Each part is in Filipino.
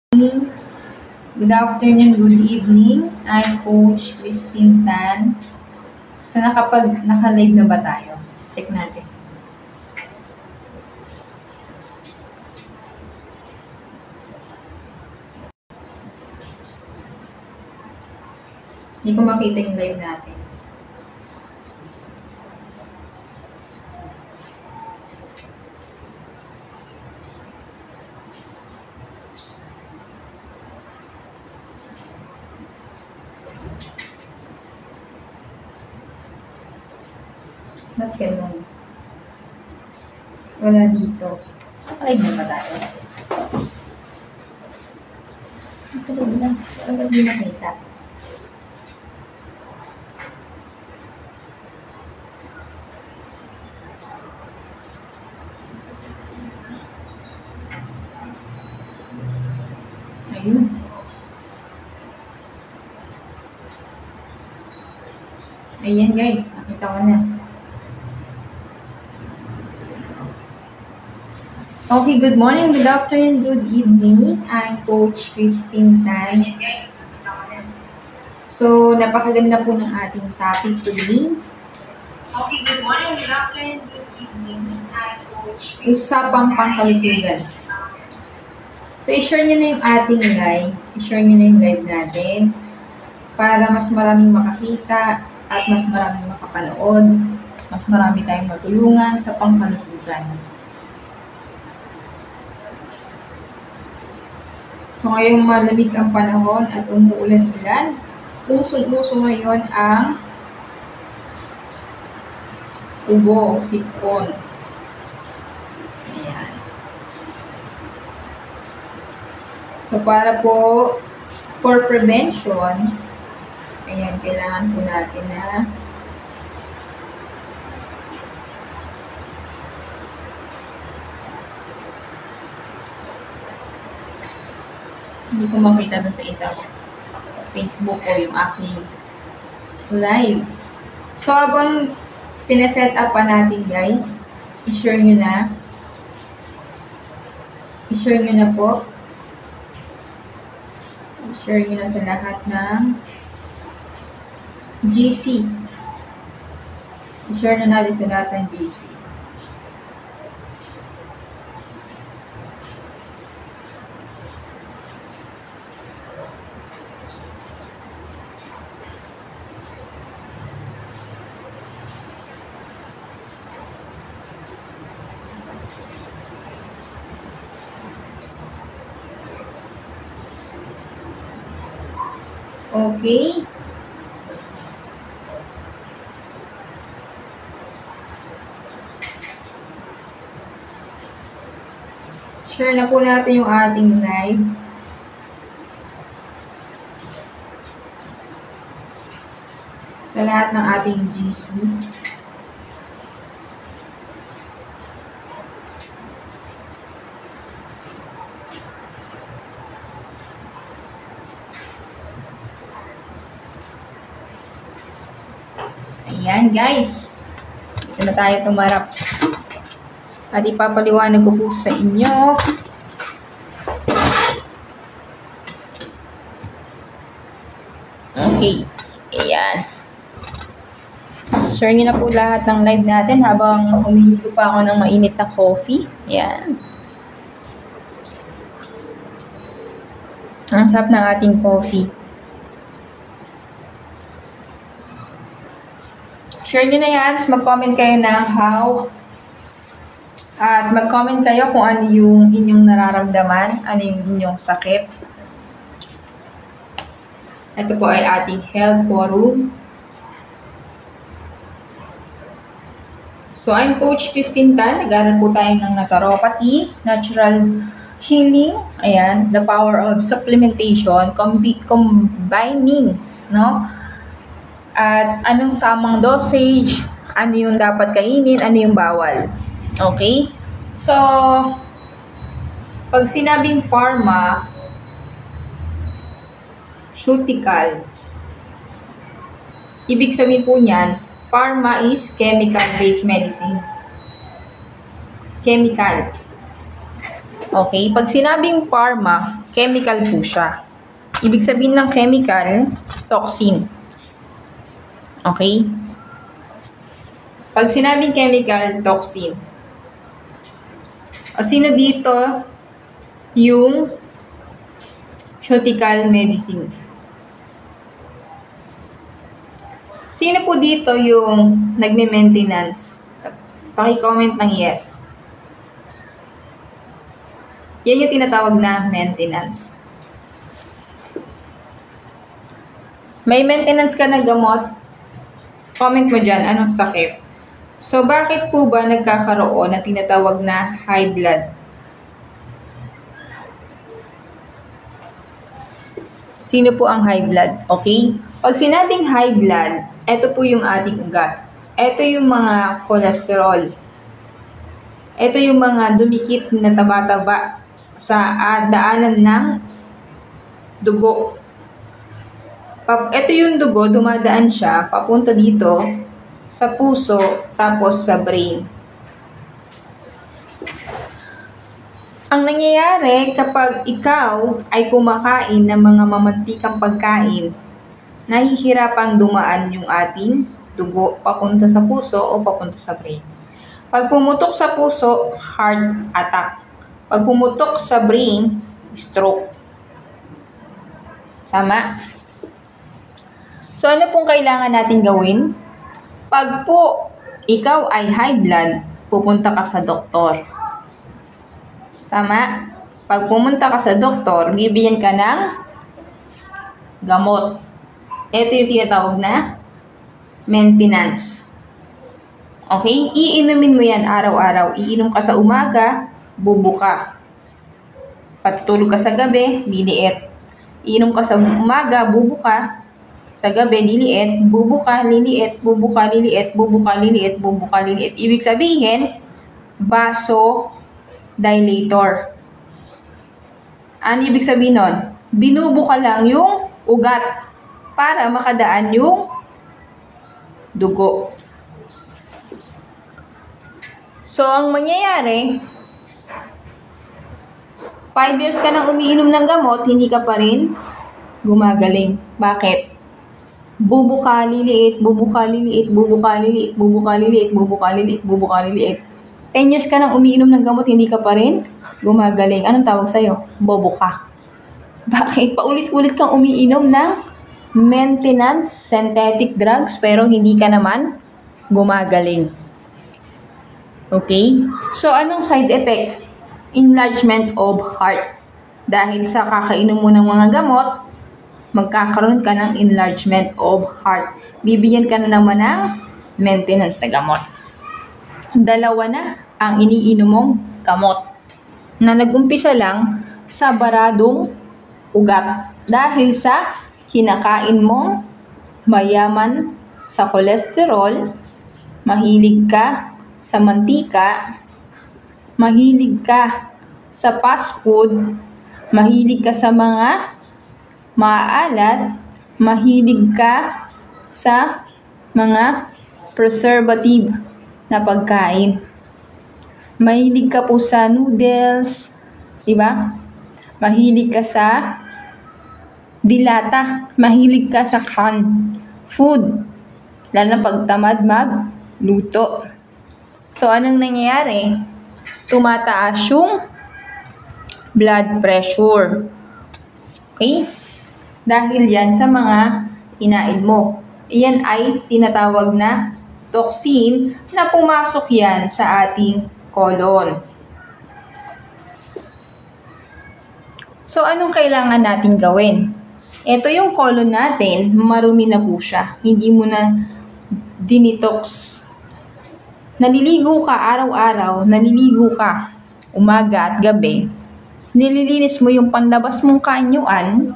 Good afternoon, good evening. I'm Coach Christine Tan. So, naka-live na ba tayo? Check natin. Hindi ko makita yung live natin. Ba't ganun? Wala dito. Naka-live na ba tayo? Naka-live na. Hindi makita. Ayun. Ayan guys, nakita ko na. Okay, good morning, good afternoon, good evening. I'm Coach Christine Tan. Ayan guys, nakita ko na. So, napakaganda po ng ating topic today. Okay, good morning, good afternoon, good evening. I'm Coach Christine. Usapang pangkalusugan. So, i-share nyo na yung ating live. I-share nyo na yung live natin para mas maraming makakita at mas maraming makapanood. Mas marami tayong matulungan sa pangkalusugan. So, ngayong malamig ang panahon at umuulan-ulan, usong-uso ngayon ang ubo, sipon. Ayan. So, para po, for prevention, ayan, kailangan po natin na hindi ko makita dun sa isang Facebook ko yung aking live. So, habang sineset up pa natin guys, i-share nyo na. I-share nyo na po. I-share nyo na sa lahat ng GC. I-share na natin sa lahat ng GC. Okay. Share na po natin yung ating live. Sa lahat ng ating GC. Ayan guys, ito na tayo tumarap. At ipapaliwanag ko po sa inyo. Okay, ayan. Share nyo na po lahat ng live natin habang humihito pa ako ng mainit na coffee. Ayan. Ang sarap ng ating coffee. Share nyo na yan. Mag-comment kayo ng how. At mag-comment kayo kung ano yung inyong nararamdaman. Ano yung inyong sakit. Ito po ay ating health forum. So, I'm Coach Christine Tan. Nag-aaral po tayo ng naturopathy, natural healing. Ayan. The power of supplementation. Combining, no? At anong tamang dosage, ano yung dapat kainin, ano yung bawal. Okay? So, pag sinabing pharmaceutical, ibig sabihin po niyan, pharma is chemical-based medicine. Chemical. Okay? Pag sinabing pharma, chemical po siya. Ibig sabihin ng chemical, toxin. Okay? Pag sinabing chemical, toxin. O sino dito yung pharmaceutical medicine? Sino po dito yung nagme-maintenance? Paki-comment ng yes. Yan yung tinatawag na maintenance. May maintenance ka na gamot? Comment mo dyan, anong sakit? So, bakit po ba nagkakaroon na tinatawag na high blood? Sino po ang high blood? Okay? Pag sinabing high blood, ito po yung ating ugat. Ito yung mga cholesterol. Ito yung mga dumikit na taba-taba sa daanan ng dugo. Ito yung dugo, dumadaan siya, papunta dito sa puso, tapos sa brain. Ang nangyayari kapag ikaw ay kumakain ng mga mamantikang pagkain, nahihirapang dumaan yung ating dugo papunta sa puso o papunta sa brain. Pag pumutok sa puso, heart attack. Pag pumutok sa brain, stroke. Tama? So, ano pong kailangan natin gawin? Pag po ikaw ay high blood, pupunta ka sa doktor. Tama? Pag pumunta ka sa doktor, bibigyan ka ng gamot. Ito yung tinatawag na maintenance. Okay? Iinumin mo yan araw-araw. Iinom ka sa umaga, bubuka. Patutulog ka sa gabi, liliit. Iinom ka sa umaga, bubuka. Sa gabi, liliit, bubuka, liliit, bubuka, liliit, bubuka, liliit, bubuka, liliit. Ibig sabihin, vasodilator. Ano ibig sabihin nun? Binubuka lang yung ugat para makadaan yung dugo. So, ang mangyayari, 5 years ka nang umiinom ng gamot, hindi ka pa rin gumagaling. Bakit? Bubuka, liliit, bubuka, liliit, bubuka, liliit, bubuka, liliit, bubuka, liliit, bubuka, liliit. 10 years ka nang umiinom ng gamot, hindi ka pa rin gumagaling. Anong tawag sa'yo? Bobo ka. Bakit? Paulit-ulit kang umiinom ng maintenance synthetic drugs, pero hindi ka naman gumagaling. Okay? So, anong side effect? Enlargement of heart. Dahil sa kakainom mo ng mga gamot, magkakaroon ka ng enlargement of heart. Bibigyan ka na naman ng maintenance na gamot. Dalawa na ang iniinom mong gamot na nag-umpisa lang sa baradong ugat dahil sa kinakain mong mayaman sa cholesterol, mahilig ka sa mantika, mahilig ka sa fast food, mahilig ka sa mga maalat, mahilig ka sa mga preservative na pagkain. Mahilig ka po sa noodles, di ba? Mahilig ka sa dilata, mahilig ka sa canned food, lalo na pagtamad magluto. So, anong nangyayari? Tumataas yung blood pressure. Okay? Dahil yan sa mga kinain mo. Iyan ay tinatawag na toxin na pumasok yan sa ating colon. So, anong kailangan natin gawin? Ito yung colon natin, marumi na po siya. Hindi mo na dinitox. Naliligo ka araw-araw, naliligo ka umaga at gabi. Nililinis mo yung panlabas mong kaanyuan,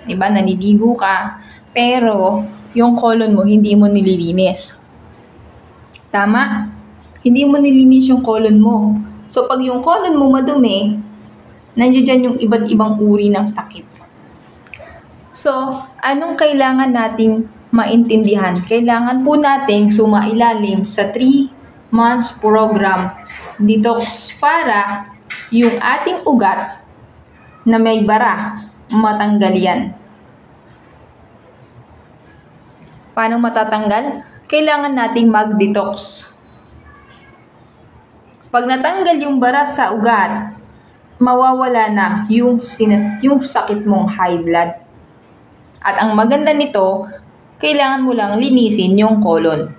diba? Naliligo ka, pero yung colon mo, hindi mo nililinis. Tama? Hindi mo nililinis yung colon mo. So, pag yung colon mo madumi, nandiyan dyan yung iba't ibang uri ng sakit. So, anong kailangan nating maintindihan? Kailangan po nating sumailalim sa 3 months program detox para yung ating ugat na may bara, matanggal yan. Paano matatanggal? Kailangan nating mag-detox. Pag natanggal yung bara sa ugat, mawawala na yung sakit mong high blood. At ang maganda nito, kailangan mo lang linisin yung colon.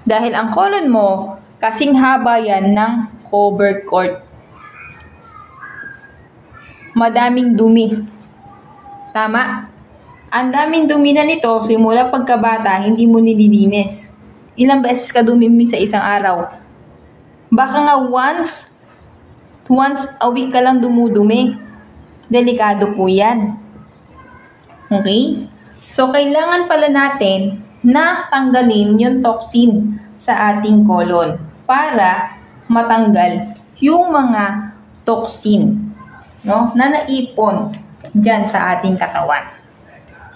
Dahil ang colon mo, kasing haba yan ng covered court. Madaming dumi. Tama? Ang daming dumi na nito, simula pagkabata, hindi mo nililinis. Ilang beses ka dumimi sa isang araw? Baka nga once a week ka lang dumudumi. Delikado po yan. Okay? So, kailangan pala natin na tanggalin yung toxin sa ating colon para matanggal yung mga toxin, no, na naipon dyan sa ating katawan.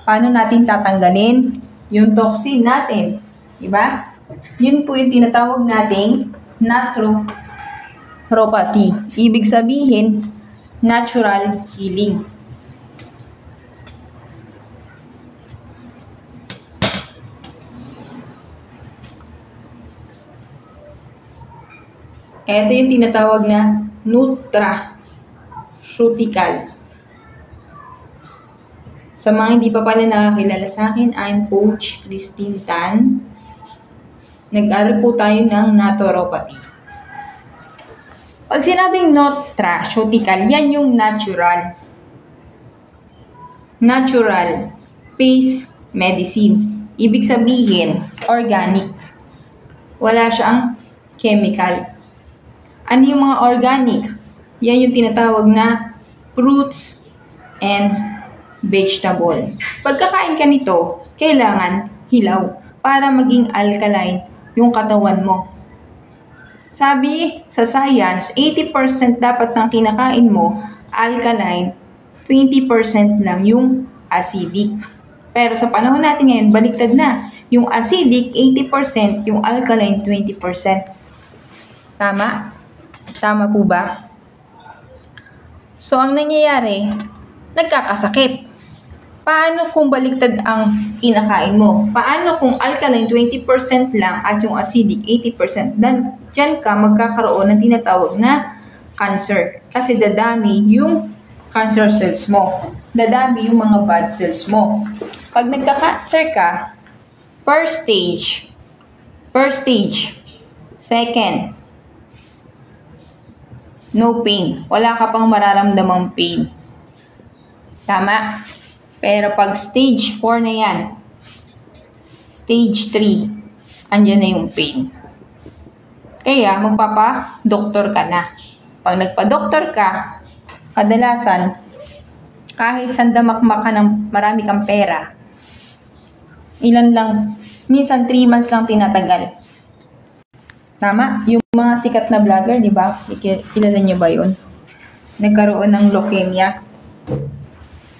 Paano natin tatanggalin yung toxin natin? Diba? Yun po yung tinatawag nating naturopathy. Ibig sabihin, natural healing. Ito yung tinatawag na nutraceutical. Sa mga hindi pa pala nakakilala sa akin, I'm Coach Christine Tan. Nag-aral po tayo ng naturopathy. Pag sinabing nutraceutical, yan yung natural. Natural based medicine. Ibig sabihin, organic. Wala siyang chemical. Ano yung mga organic? Yan yung tinatawag na fruits and vegetable. Pagkakain ka nito, kailangan hilaw para maging alkaline yung katawan mo. Sabi sa science, 80% dapat ng kinakain mo alkaline, 20% lang yung acidic. Pero sa panahon natin ngayon, baliktad na. Yung acidic, 80%, yung alkaline, 20%. Tama? Tama po ba? So, ang nangyayari, nagkakasakit. Paano kung baliktad ang kinakain mo? Paano kung alkaline 20% lang at yung acidic 80%? Dan, dyan ka magkakaroon ng tinatawag na cancer. Kasi dadami yung cancer cells mo. Dadami yung mga bad cells mo. Pag nagka-cancer ka, first stage, second, no pain. Wala ka pang mararamdamang pain. Tama? Pero pag stage 4 na yan, stage 3, andyan na yung pain. Kaya magpapa-doktor ka na. Pag nagpa-doktor ka, kadalasan, kahit sandamakmak ka ng marami kang pera, ilan lang, minsan 3 months lang tinatagal. Tama? Yung mga sikat na vlogger, di ba? Kilala niyo ba yun? Nagkaroon ng leukemia.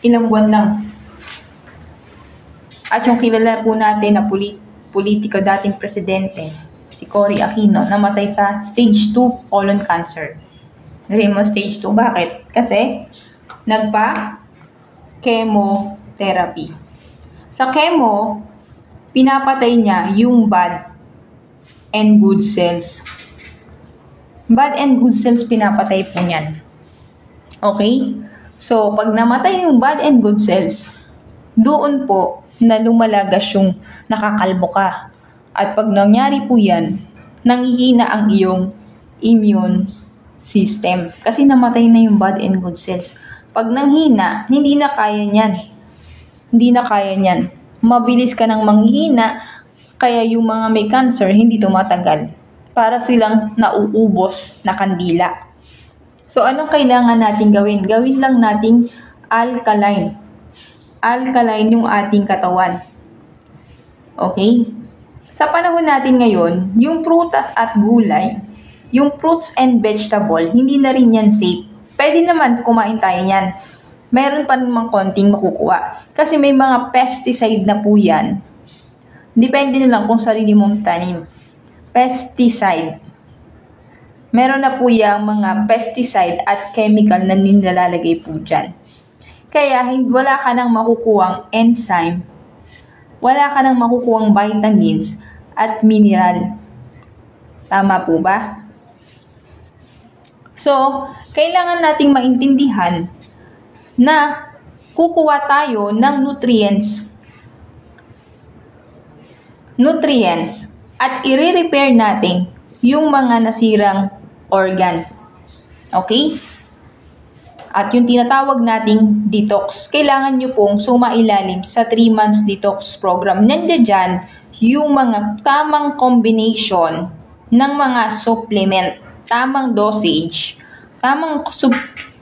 Ilang buwan lang. At yung kilala po natin na politiko, dating presidente, si Cory Aquino, namatay sa stage 2 colon cancer. Narinig mo stage 2? Bakit? Kasi nagpa-chemotherapy. Sa chemo, pinapatay niya yung bad and good cells. Bad and good cells pinapatay po niyan. Okay? So, pag namatay yung bad and good cells, doon po na lumalagas yung nakakalbo ka. At pag nangyari po yan, nanghihina ang iyong immune system. Kasi namatay na yung bad and good cells. Pag nanghina, hindi na kaya niyan. Hindi na kaya niyan. Mabilis ka nang manghihina, kaya yung mga may cancer, hindi tumatagal. Para silang nauubos na kandila. So, anong kailangan natin gawin? Gawin lang nating alkaline. Alkaline yung ating katawan. Okay? Sa panahon natin ngayon, yung prutas at gulay, yung fruits and vegetable, hindi na rin yan safe. Pwede naman kumain tayo yan. Mayroon pa namang konting makukuha. Kasi may mga pesticide na po yan. Depende na lang kung sarili mong tanim. Pesticide. Meron na po yung mga pesticide at chemical na nilalagay po dyan. Kaya wala ka nang makukuhang enzyme, wala ka nang makukuhang vitamins at mineral. Tama po ba? So, kailangan nating maintindihan na kukuha tayo ng nutrients at i-repair natin yung mga nasirang organ. Okay? At yung tinatawag nating detox, kailangan nyo pong sumailalim sa 3 months detox program. Nandiyan dyan yung mga tamang combination ng mga supplement, tamang dosage,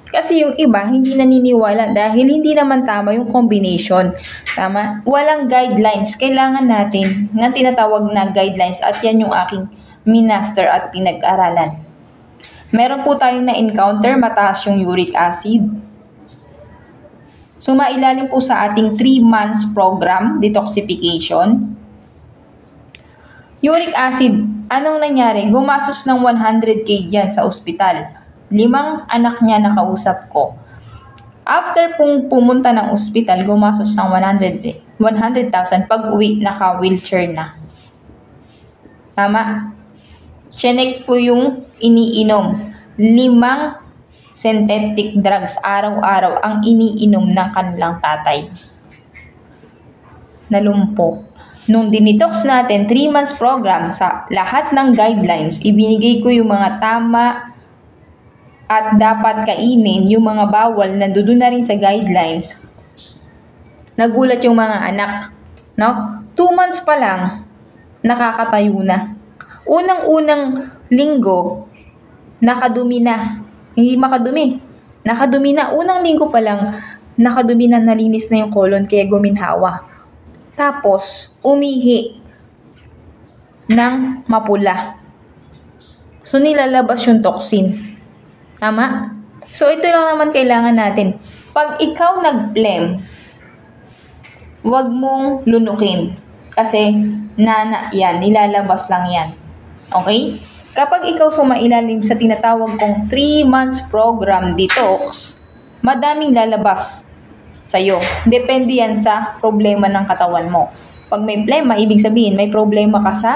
kasi yung iba hindi naniniwala dahil hindi naman tama yung combination. Tama? Walang guidelines. Kailangan natin ng tinatawag na guidelines at yan yung aking minaster at pinag-aralan. Meron po tayong na-encounter mataas yung uric acid. Sumailalim po sa ating 3 months program, detoxification. Uric acid, anong nangyari? Gumastos ng 100K yan sa ospital. 5 anak niya nakausap ko. After pong pumunta ng ospital, gumastos ng 100,000. Pag uwi, naka-wheelchair na. Tama? Chinek po yung iniinom. 5 synthetic drugs araw-araw ang iniinom ng kanilang tatay. Nalumpo. Nung dinetox natin, 3 months program, sa lahat ng guidelines, ibinigay ko yung mga tama at dapat kainin, yung mga bawal na doon na rin sa guidelines. Nagulat yung mga anak. No? 2 months pa lang, nakakatayo na. Unang-unang linggo, nakadumi na. Hindi makadumi. Nakadumi na. Unang linggo pa lang, nakadumi na, nalinis na yung colon, kaya guminhawa. Tapos, umihi ng mapula. So, nilalabas yung toxin. Tama? So, ito lang naman kailangan natin. Pag ikaw nag-phlegm, huwag mong lunukin. Kasi, yan, nilalabas lang yan. Okay? Kapag ikaw sumailalim sa tinatawag kong 3 months program detox, madaming lalabas sa'yo. Depende yan sa problema ng katawan mo. Pag may phlegma, ibig sabihin may problema ka sa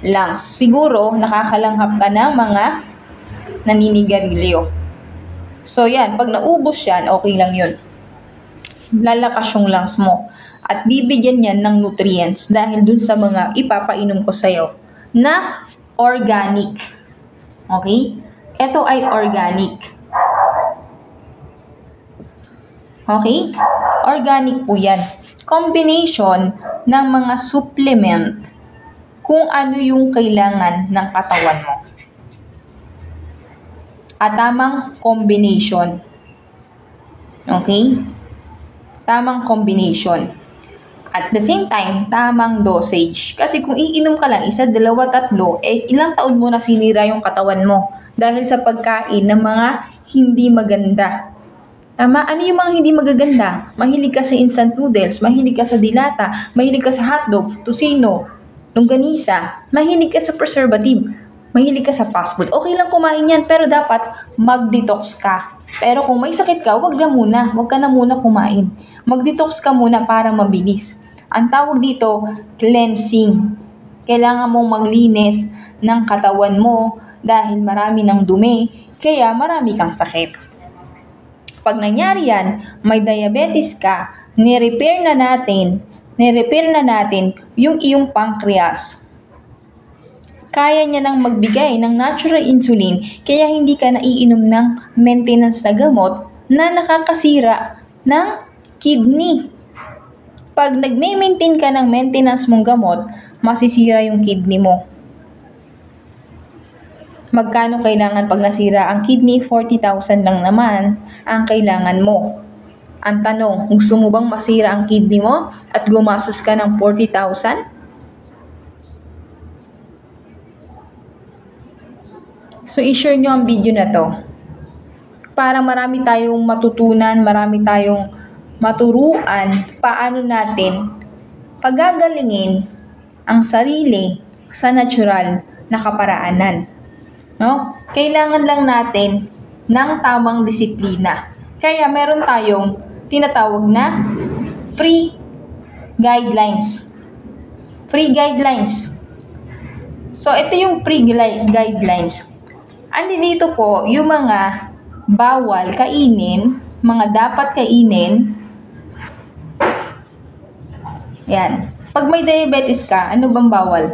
lungs. Siguro, nakakalanghap ka ng mga naninigarilyo. So yan, pag naubos yan, okay lang yun. Lalakas yung lungs mo. At bibigyan yan ng nutrients dahil dun sa mga ipapainom ko sa'yo na organic. Okay? Ito ay organic. Okay? Organic po yan. Combination ng mga supplement kung ano yung kailangan ng katawan mo. At tamang combination. Okay? Tamang combination. At the same time, tamang dosage. Kasi kung iinom ka lang, 1, 2, 3, ilang taon mo na sinira yung katawan mo dahil sa pagkain ng mga hindi maganda. Tama? Ano yung mga hindi magaganda? Mahilig ka sa instant noodles, mahilig ka sa dilata, mahilig ka sa hotdog, tusino, longganisa, mahilig ka sa preservative, mahilig ka sa fast food. Okay lang kumain yan, pero dapat mag-detox ka. Pero kung may sakit ka, wag ka na muna kumain. Mag-detox ka muna para mabilis. Ang tawag dito, cleansing. Kailangan mong maglinis ng katawan mo dahil marami ng dumi, kaya marami kang sakit. Pag nangyari yan, may diabetes ka, ni-repair na natin yung iyong pancreas. Kaya niya nang magbigay ng natural insulin, kaya hindi ka naiinom ng maintenance na gamot na nakakasira ng kidney. Pag nagme-maintain ka ng maintenance mong gamot, masisira yung kidney mo. Magkano kailangan pag nasira ang kidney? 40,000 lang naman ang kailangan mo. Ang tanong, gusto mo bang masira ang kidney mo at gumastos ka ng 40,000? So, i-share nyo ang video na to para marami tayong matutunan, marami tayong maturuan paano natin pagagalingin ang sarili sa natural na kaparaanan. No? Kailangan lang natin ng tamang disiplina. Kaya meron tayong tinatawag na free guidelines. Free guidelines. So, ito yung free guidelines. Andi dito po yung mga bawal kainin, mga dapat kainin. Yan. Pag may diabetes ka, ano bang bawal?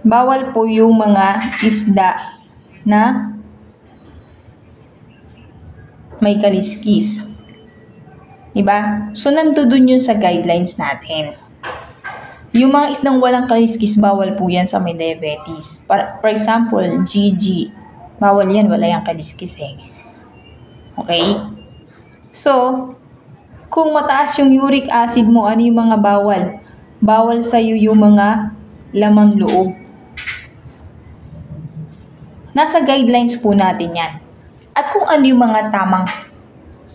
Bawal po yung mga isda na may kaliskis. Diba? So, nandun yun sa guidelines natin. Yung mga isdang walang kaliskis, bawal po yan sa may diabetes. For example, GG. Bawal yan, wala yung kaliskis eh. Okay? So, kung mataas yung uric acid mo, ano yung mga bawal? Bawal sa'yo yung mga lamang loob. Nasa guidelines po natin yan. At kung ano yung mga tamang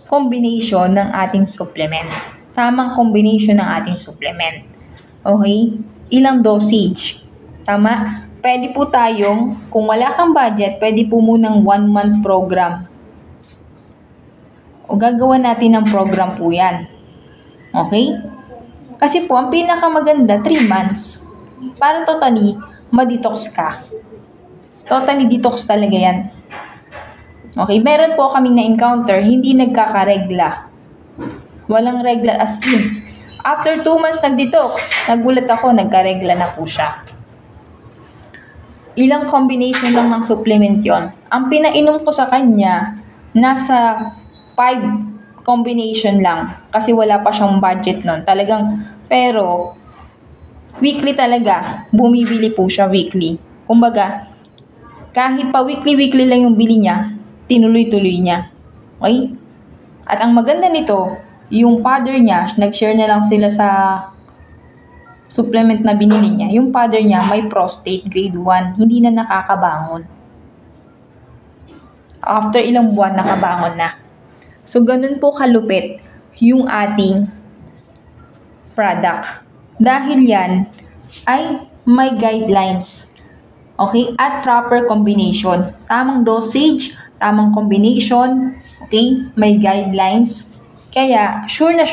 combination ng ating supplement. Tamang combination ng ating supplement. Okay? Ilang dosage. Tama? Pwede po tayong, kung wala kang budget, pwede po munang 1 month program. O gagawa natin ng program po yan. Okay? Kasi po, ang pinakamaganda, 3 months. Para totally, ma-detox ka. Totally detox talaga yan. Okay, meron po kaming na-encounter, hindi nagkakaregla. Walang regla as in. After 2 months nag-detox, nagulat ako, nagkaregla na po siya. Ilang combination lang ng supplement yon. Ang pinainom ko sa kanya, nasa 5 combination lang. Kasi wala pa siyang budget nun. Talagang, pero, weekly talaga, bumibili po siya weekly. Kumbaga, kahit pa weekly lang yung bili niya, tinuloy-tuloy niya. Okay? At ang maganda nito, yung father niya, nag-share na lang sila sa supplement na binili niya. Yung father niya may prostate grade 1, hindi na nakakabangon. After ilang buwan, nakabangon na. So, ganun po kalupit yung ating product. Dahil yan ay may guidelines. Okay? At proper combination. Tamang dosage, tamang combination. Okay? May guidelines. Kaya, sure na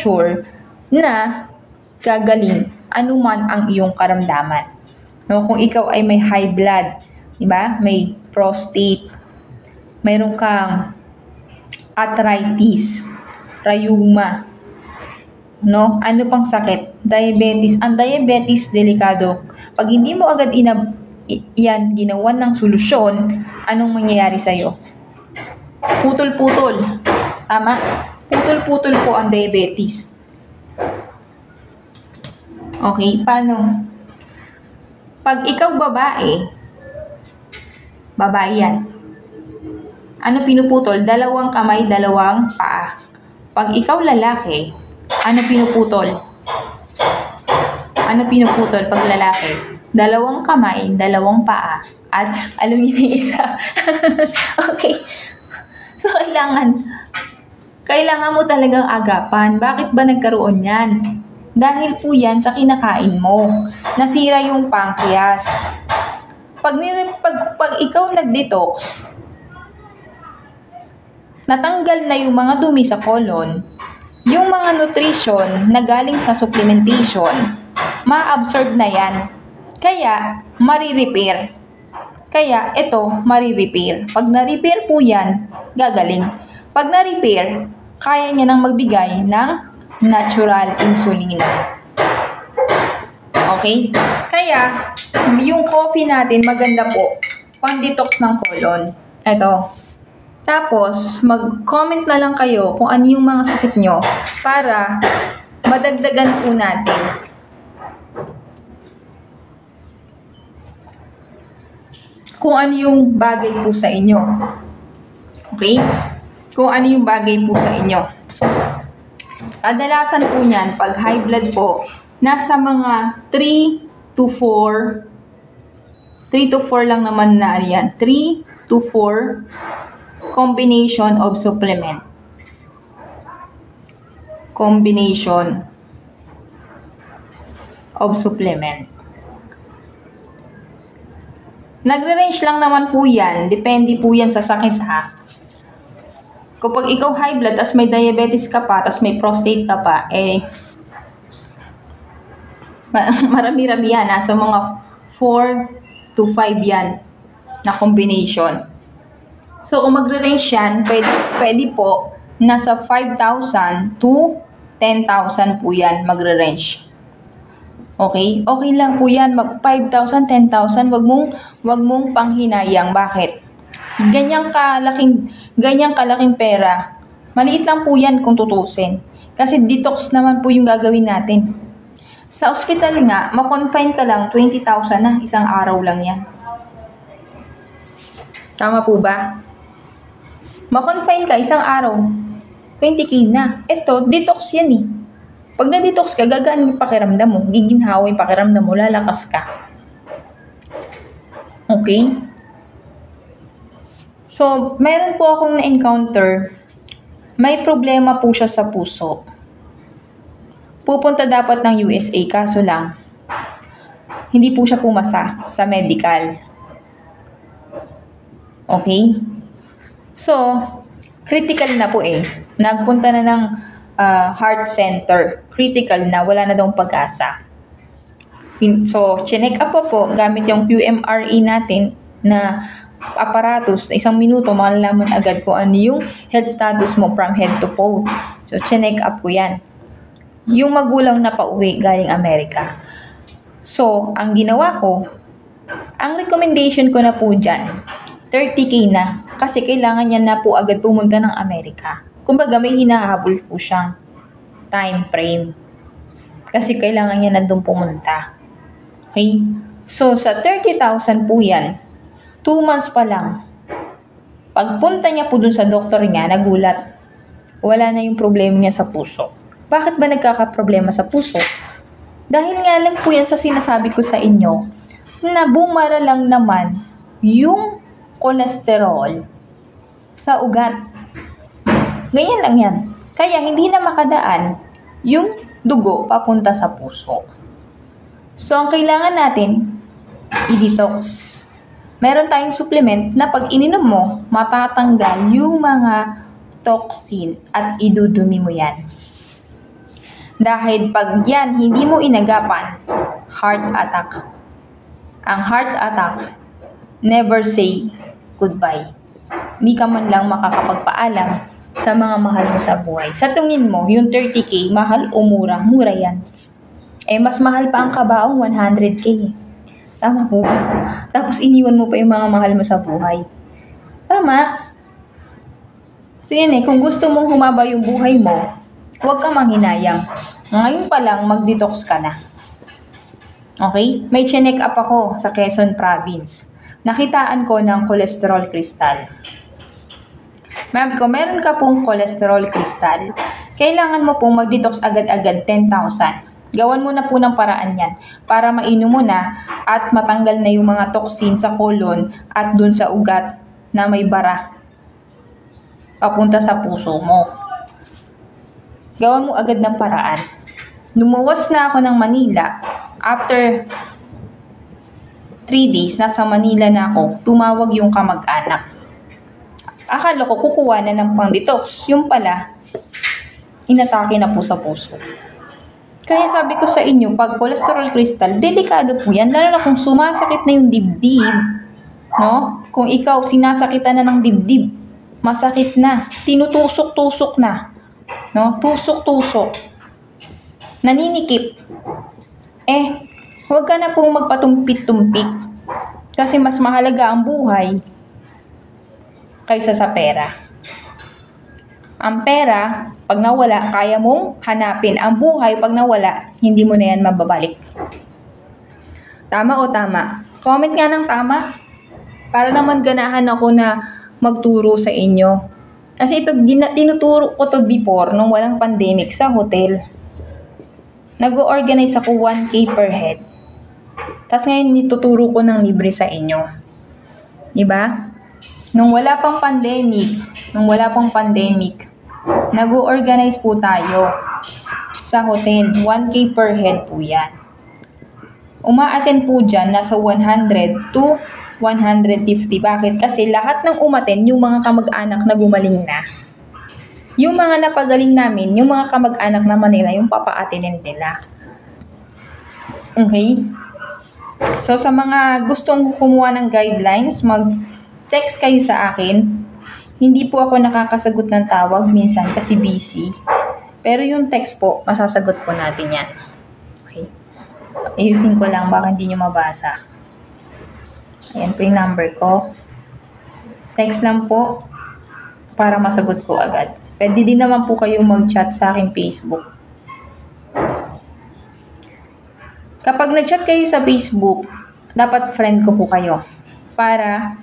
gagaling anuman ang iyong karamdaman. No? Kung ikaw ay may high blood, diba? May prostate, mayroon kang arthritis, rheuma, no? Ano pang sakit? Diabetes. Ang diabetes, delikado. Pag hindi mo agad ginawan ng solusyon, anong mangyayari sa'yo? Putol-putol. Tama? Putol-putol po ang diabetes. Okay, paano? Pag ikaw babae yan. Ano pinuputol? 2 kamay, 2 paa. Pag ikaw lalaki, ano pinuputol? Ano pinuputol pag lalaki? 2 kamay, 2 paa, at alam niyo yung isa. Okay. So, kailangan mo talagang agapan. Bakit ba nagkaroon yan? Dahil po yan sa kinakain mo. Nasira yung pancreas. Pag ikaw nag-detox, natanggal na yung mga dumi sa colon, yung mga nutrition na galing sa supplementation, ma-absorb na yan. Kaya, marirepair. Kaya, ito, marirepair. Pag na-repair po yan, gagaling. Pag na-repair, kaya niya nang magbigay ng natural insulin. Okay? Kaya, yung coffee natin, maganda po. Pang-detox ng colon. Ito. Tapos, mag-comment na lang kayo kung ano yung mga sakit nyo para madagdagan po natin. Kung ano yung bagay po sa inyo. Okay? Kung ano yung bagay po sa inyo. Kadalasan po niyan, pag high blood po, nasa mga 3 to 4 lang naman na yan. 3 to 4 combination of supplement. Combination of supplement. Nagre-range lang naman po yan. Depende po yan sa sakit ha. Kapag ikaw high blood, tas may diabetes ka pa, tas may prostate ka pa, marami-rami yan. Nasa mga 4 to 5 yan na combination. So, kung magre-range yan, pwede po, nasa 5,000 to 10,000 po yan magre-range. Okay? Okay lang po yan. 5,000, 10,000. Wag mong panghinayang. Bakit? Ganyang kalaking pera. Maliit lang po yan kung tutusin. Kasi detox naman po yung gagawin natin. Sa ospital nga, ma-confine ka lang, 20,000 na. Isang araw lang yan. Tama po ba? Ma-confine ka, isang araw, 20K na. Ito, detox yan eh. Pag na-detox ka, gagaan yung pakiramdam mo. Giginhawa yung pakiramdam mo, lalakas ka. Okay? So, meron po akong na-encounter. May problema po siya sa puso. Pupunta dapat ng USA, kaso lang, hindi po siya pumasa sa medical. Okay? So, critical na po eh. Nagpunta na ng heart center. Critical na, wala na daw pag-asa. So, chinek up po gamit yung QMRE natin na aparatus. Isang minuto, malalaman agad kung ano yung health status mo from head to toe. So, chinek up po yan. Yung magulang na pauwi galing Amerika. So, ang ginawa ko, ang recommendation ko na po dyan, 30K na. Kasi kailangan niya na po agad pumunta ng Amerika. Kumbaga, may hinahabol po siyang time frame. Kasi kailangan niya na doon pumunta. Okay? So, sa 30,000 po yan, 2 months pa lang. Pagpunta niya po dun sa doktor niya, nagulat. Wala na yung problema niya sa puso. Bakit ba nagkakaproblema sa puso? Dahil nga lang po yan sa sinasabi ko sa inyo, na bumara lang naman yung cholesterol sa ugat. Ganyan lang yan. Kaya hindi na makadaan yung dugo papunta sa puso. So, ang kailangan natin, i-detox. Meron tayong supplement na pag ininom mo, matatanggal yung mga toxin at idudumi mo yan. Dahil pag yan, hindi mo inagapan, heart attack. Ang heart attack, never say goodbye. Hindi ka man lang makakapagpaalam sa mga mahal mo sa buhay. Sa tingin mo, yung 30K, mahal o mura? Mura yan. Mas mahal pa ang kabaong 100K. Tama po ba? Tapos iniwan mo pa yung mga mahal mo sa buhay. Tama. So yan kung gusto mong humaba yung buhay mo, huwag kang manghinayang. Ngayon pa lang, mag-detox ka na. Okay? May chinek up ako sa Quezon Province. Nakitaan ko ng cholesterol crystal. Ma'am, kung meron ka pong cholesterol crystal, kailangan mo pong mag-detox agad-agad 10,000. Gawan mo na po ng paraan yan para mainom mo na at matanggal na yung mga toxin sa colon at dun sa ugat na may bara papunta sa puso mo. Gawan mo agad ng paraan. Lumuwas na ako ng Manila. After 3 days, nasa Manila na ako. Tumawag yung kamag-anak. Akala ko kukuha na ng pang-detox. Yung pala, inatake na po sa puso. Kaya sabi ko sa inyo, pag cholesterol crystal, delikado po yan. Lalo na kung sumasakit na yung dibdib. No? Kung ikaw sinasakitan na ng dibdib, masakit na. Tinutusok-tusok na. No? Tusok-tusok. Naninikip. Huwag ka na pong magpatumpik-tumpik. Kasi mas mahalaga ang buhay kaysa sa pera. Ang pera, pag nawala, kaya mong hanapin. Ang buhay, pag nawala, hindi mo na yan mababalik. Tama o tama? Comment nga ng tama. Para naman ganahan ako na magturo sa inyo. Kasi ito, tinuturo ko to before, nung walang pandemic, sa hotel. Nag-organize ako 1K per head. Tapos ngayon, ituturo ko ng libre sa inyo. Diba? Nung wala pang pandemic, nag-organize po tayo sa hotel. 1K per head po yan. Uma-attend po dyan, nasa 100 to 150. Bakit? Kasi lahat ng umaten, yung mga kamag-anak na gumaling na. Yung mga napagaling namin, yung mga kamag-anak naman nila, yung papa-attendin nila. Okay? So, sa mga gustong kumuha ng guidelines, mag-text kayo sa akin. Hindi po ako nakakasagot ng tawag minsan kasi busy. Pero yung text po, masasagot po natin yan. Okay? Ayusin ko lang, baka hindi nyo mabasa. Ayan po yung number ko. Text lang po para masagot ko agad. Pwede din naman po kayo mag-chat sa aking Facebook. Kapag nag-chat kayo sa Facebook, dapat friend ko po kayo para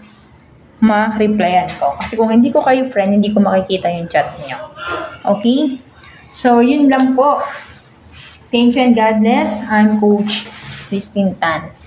ma-replyan ko. Kasi kung hindi ko kayo friend, hindi ko makikita yung chat niyo. Okay? So, yun lang po. Thank you and God bless. I'm Coach Christine Tan.